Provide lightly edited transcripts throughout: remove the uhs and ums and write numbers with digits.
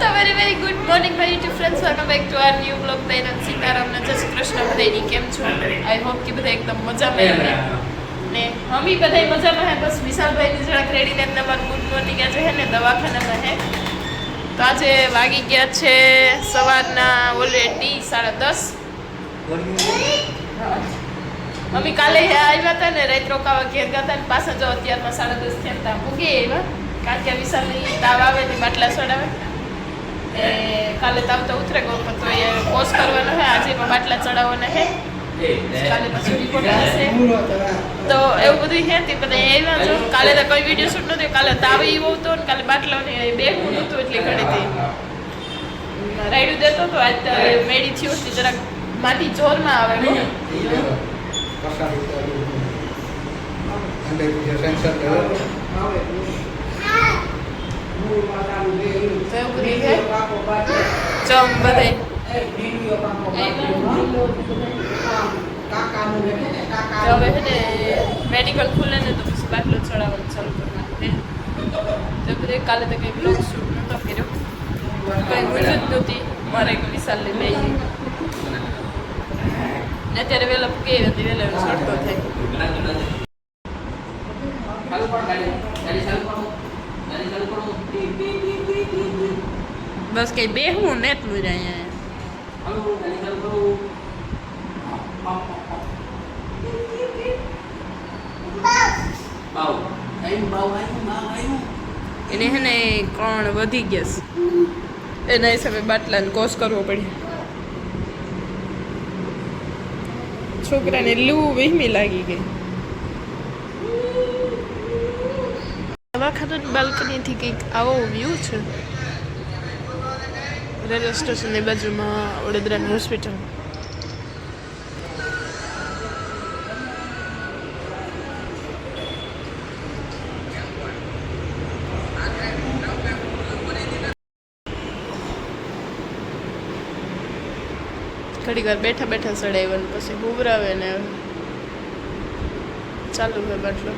તો very good morning my YouTube friends, welcome back to our new blog. તૈયાર સીતારામને જય શ્રી કૃષ્ણ. બધાની કેમ છો? આઈ હોપ કે બધા એકદમ મજામાં હે ને હમી બધા મજામાં હે. બસ વિશાલભાઈની જરાક રેડી ને તમારું ગુડ મોર્નિંગ આજે હે ને દવાખાનામાં હે. તો આજે વાગી ગયા છે સવારના ઓલરેડી 10:30. મમ્મી કાલે આવ્યા હતા ને રાત રોકાવા ઘેર ગયા હતા ને પાછા જો અત્યારમાં 10:30 થયા હતા મૂકી આવ્યા. કારણ કે વિશાલની તાવ આવે ને બાટલા ચડાવે ને કાલે તાવ તો ઉતરે ગયો પણ તો એ કોર્સ કરવાનો હે. આજે પણ બાટલા ચડાવવાના હે. કાલે પછી રિપોર્ટ આવશે તો એવું બધું હે તે બધા આવ્યા જો. કાલે તો કોઈ વિડીયો શૂટ નહોતો. કાલે તાવ એવો હતો ને કાલે બાટલાની બે ગુણ હતું એટલે ઘણી હતી રાયડું દેતો તો આજ મેડી થયું હતી જરાક માટી જોરમાં આવે ચમ બધે હવે છે ને મેડિકલ ખુલે ને તો પછી બાટલો ચડાવવાનું ચાલુ કરવાનું. તો બધે કાલે તો કંઈ બ્લોગ શૂટ નહોતો કર્યો, કંઈ મજા જ નહોતી મારે વિશાલની બે. અત્યારે વહેલા પૂકી હતી વહેલા છોડતો થાય. બસ કઈ બેહું ને એટલું જ અહીંયા એને હે ને કોણ વધી ગયા છે એના હિસાબે બાટલાને કોસ કરવો પડે. છોકરાને લૂ વહેમી લાગી ગઈ. દવાખાનાની બાલ્કનીથી કંઈક આવો વ્યૂ છે. રેલવે સ્ટેશનની બાજુમાં વડોદરાની હોસ્પિટલ. ઘડી વાર બેઠા બેઠા ચડાવ્યા પછી ઉભરાવે ને ચાલુ હોય બાટલો.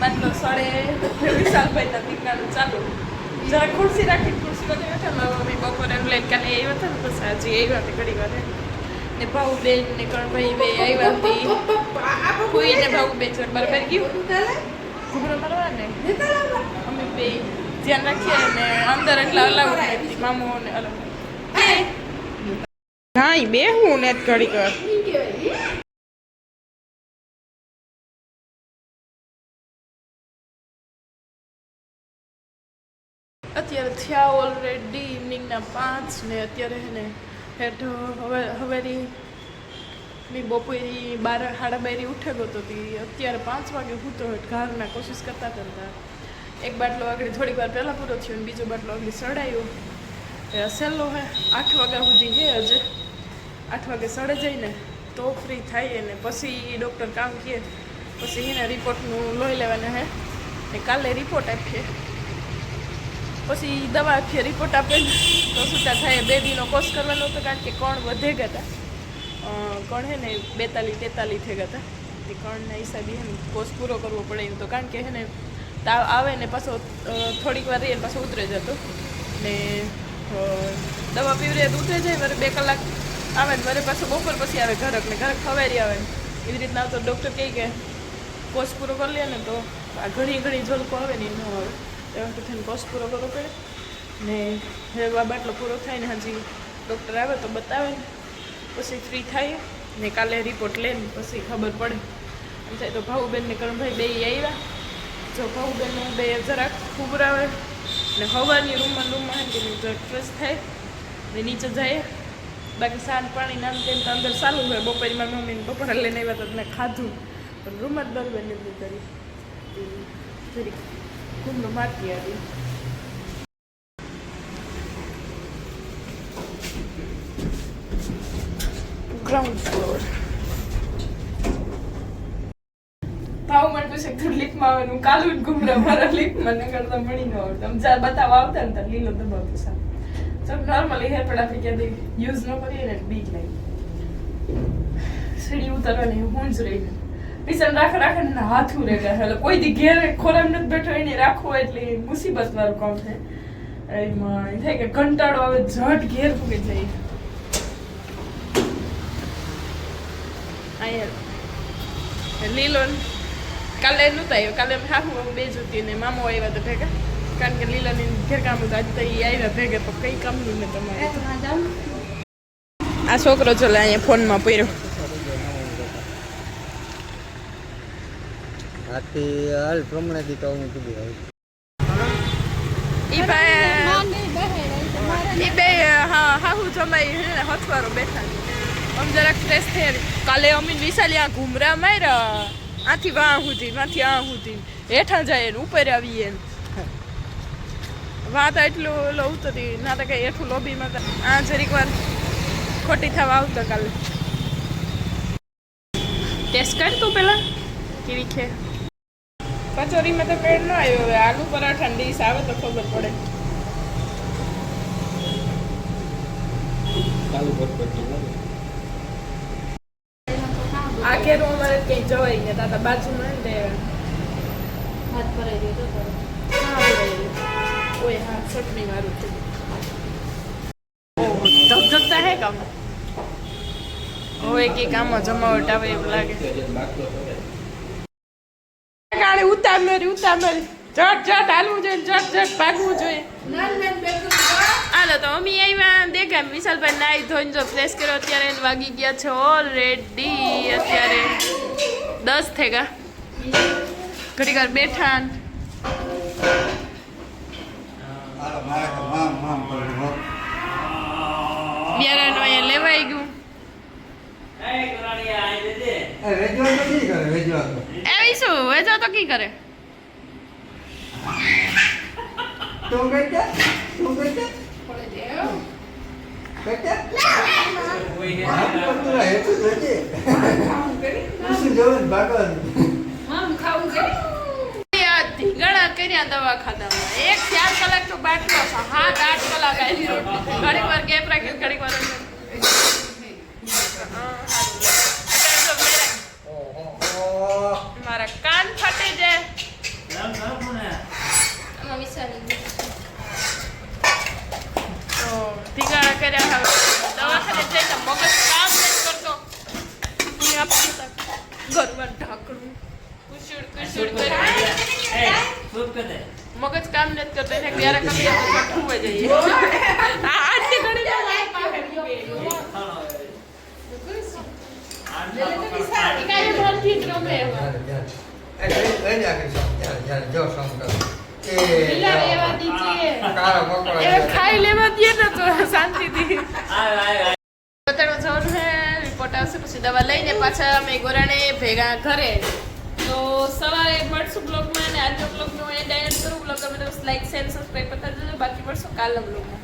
બાટલો સડે વિશાલભાઈ તા દીકરાનું ચાલુ જરા ખુરશી રાખી ખુરશી બધે બેઠા. મમ્મી બપોરે એમ લઈને કાલે આવ્યા હતા ને પછી આજે આવ્યા હતી ઘડી વાર ને ભાઉબેન ને કણભાઈ બે આવ્યા હતી. કોઈ ને ભાઉબેન છે બરાબર ગયું ઘૂમરો મારવા ને અમે બે ધ્યાન રાખીએ ને અંદર એટલે અલાઉડ નથી મામો ને અલાઉડ ના બે હું ને ઘડી વાર અત્યારે થયા ઓલરેડી ઇવનિંગના 5 ને અત્યારે હે ને હેઠ હવેરી મેં બપોરે 12 સાડા 12 ઉઠે ગયો તો અત્યારે 5 વાગે હું તો ઘરના કોશિશ કરતા એક બાટલો આગળ થોડીક વાર પહેલાં પૂરો થયો ને બીજો બાટલો આગળ સડાયો સહેલો હે 8 વાગ્યા સુધી છે હજે 8 વાગે સડે જઈને તો ફ્રી થાય ને પછી ડૉક્ટર કામ કહે પછી એને રિપોર્ટનું લોહી લેવાના હે ને કાલે રિપોર્ટ આપીએ પછી દવા આપીએ રિપોર્ટ આપે તો છૂટા થાય 2 દીનો કોર્સ કરવાનો હતો કારણ કે કણ વધે ગયા હતા કણ હે ને 42-43 થઈ ગયા હતા તે કણના હિસાબે હે ને કોર્સ પૂરો કરવો પડે એમ તો કારણ કે હે ને તાવ આવે ને પાછો થોડીક વાર રહીએ પાછો ઉતરે જતો ને દવા પીવરે તો ઉતરે જાય મારે 2 કલાક આવે ને મારે પાછું બપોર પછી આવે ઘરક ને ઘરક ખવારી આવે ને એવી રીતના તો ડૉક્ટર કહે કે કોર્સ પૂરો કરી લે ને તો આ ઘણી ઝલકો આવે ને એ ન આવે એ વખતે થઈને કોર્સ પૂરો કરવો પડે ને હવે બાટલો પૂરો થાય ને હજી ડૉક્ટર આવે તો બતાવે ને પછી ફ્રી થાય ને કાલે રિપોર્ટ લે ને પછી ખબર પડે એમ થાય તો ભાઉબેન ને કરણભાઈ 2 આવ્યા જો ભાઉબેન બે જરાક ખુબરાવે ને હવાની રૂમમાં કે જરાક ફ્રેશ થાય ને નીચે જાય બાકી સાંજ પાણી નામ તેમ તો અંદર ચાલુ હોય બપોરે મારી મમ્મીને બપોરે લઈને આવ્યા તો મેં ખાધું પણ રૂમમાં જ બરાબર નથી કરી જરી ઘૂમનો મારતી આવી ગ્રાઉન્ડ ફ્લોર ભાવ મને પૂછે તું લીફમાં આવવાનું કાલું જ ઘૂમરા મારા લીફમાં ન કરતા મળી ન આવડતું આમ જ્યારે બતાવવા આવતા ને ત્યારે લીલો દબાવતું સારું सब नॉर्मली है पर आप क्या यूज न करिए ना बीक नहीं सीढ़ी उतरવાની હું જ રહી પીસન રાખ ને હાથું રહે એટલે કોઈ દી ઘેર ખોરામ નથી બેઠો એને રાખવો એટલે મુસીબત વાળું કામ છે એમાં એ થાય કે કંટાળો આવે ઝટ ઘેર ફૂગે જાય અહીંયા લીલો કાલે નહોતા આવ્યો કાલે હાહુ બે જતી ને મામો આવ્યા તો ભેગા કારણ કે લીલાની ઘેરકામ હતું આજે તો એ આવ્યા ભેગે તો કંઈ કામનું ને તમારે આ છોકરો ચલે અહીંયા ફોનમાં પડ્યો આથી હાલ પ્રમાણેથી તો હું કીધું ઈ બે હા હું જમાઈ હે હથવારો બેઠા આમ જરાક ફ્રેશ થઈ કાલે અમીન વિશાલી આ ઘૂમરા માર્યા આથી વાહ સુધી હેઠા જાય ને ઉપર આવીએ વાત એટલું ઉતરી ના તો કઈ એઠું લોબીમાં આ જરીક વાર ખોટી થવા આવતો કાલે ટેસ્ટ કર તું પેલા કેવી છે કચોરીમાં તો પેડ ન આવ્યો હવે આલુ પરાઠા ડીશ આવે તો ખબર પડે આ ઘેરું અમારે કઈ જવાય ને તાતા બાજુમાં ને હાથ ભરાઈ ગયો તો ओए हाँ चटनी मारू थे ओह जगजगता है काम ओए के काम जमावट આવે એવું લાગે કાણે ઉતામેરી જટ હાલવું જોઈએ જટ ભાગવું જોઈએ હાલો તો અમી આવ્યા દેખા વિશાલભાઈ નાઈ ધોઈને જો ફ્રેશ કર્યો અત્યારે વાગી ગયા છે ઓલરેડી અત્યારે 10 થઈ ગયા ઘડી વાર બેઠા બિયારણ અહીંયા લેવાઈ ગયું એવી શું વેચો તો કી કરે ઘણા કર્યા દવાખાનામાં 1-4 કલાક તો બાટલો 7-8 કલાક આવી રોટલી ઘણી વાર ગેપ રાખી ઘણી વાર મારા કાન ફાટી જાય તો ધીગાણા કર્યા હવે દવાખાને જઈને મગજ કામ નથી કરતો ઘરમાં ઢાંકણું મગજ કામ નથી કરતો એને ક્યારે કરીએ તો ઠુવા જઈએ આજની ઘડી લીલા રહેવા દીજીએ કાળો પકડો એ ખાઈ લેવા દે ને તો શાંતિથી બતાડવા જવાનું છે રિપોર્ટ આવશે પછી દવા લઈને પાછા અમે ગોરાને ભેગા ઘરે તો સવારે મળશું બ્લોગમાં અને આજનો બ્લોગનો એન્ડ કરું બ્લોગ ગમે તો લાઈક શેર સબસ્ક્રાઈબ કરતા જજો બાકી મળશું કાલના બ્લોગમાં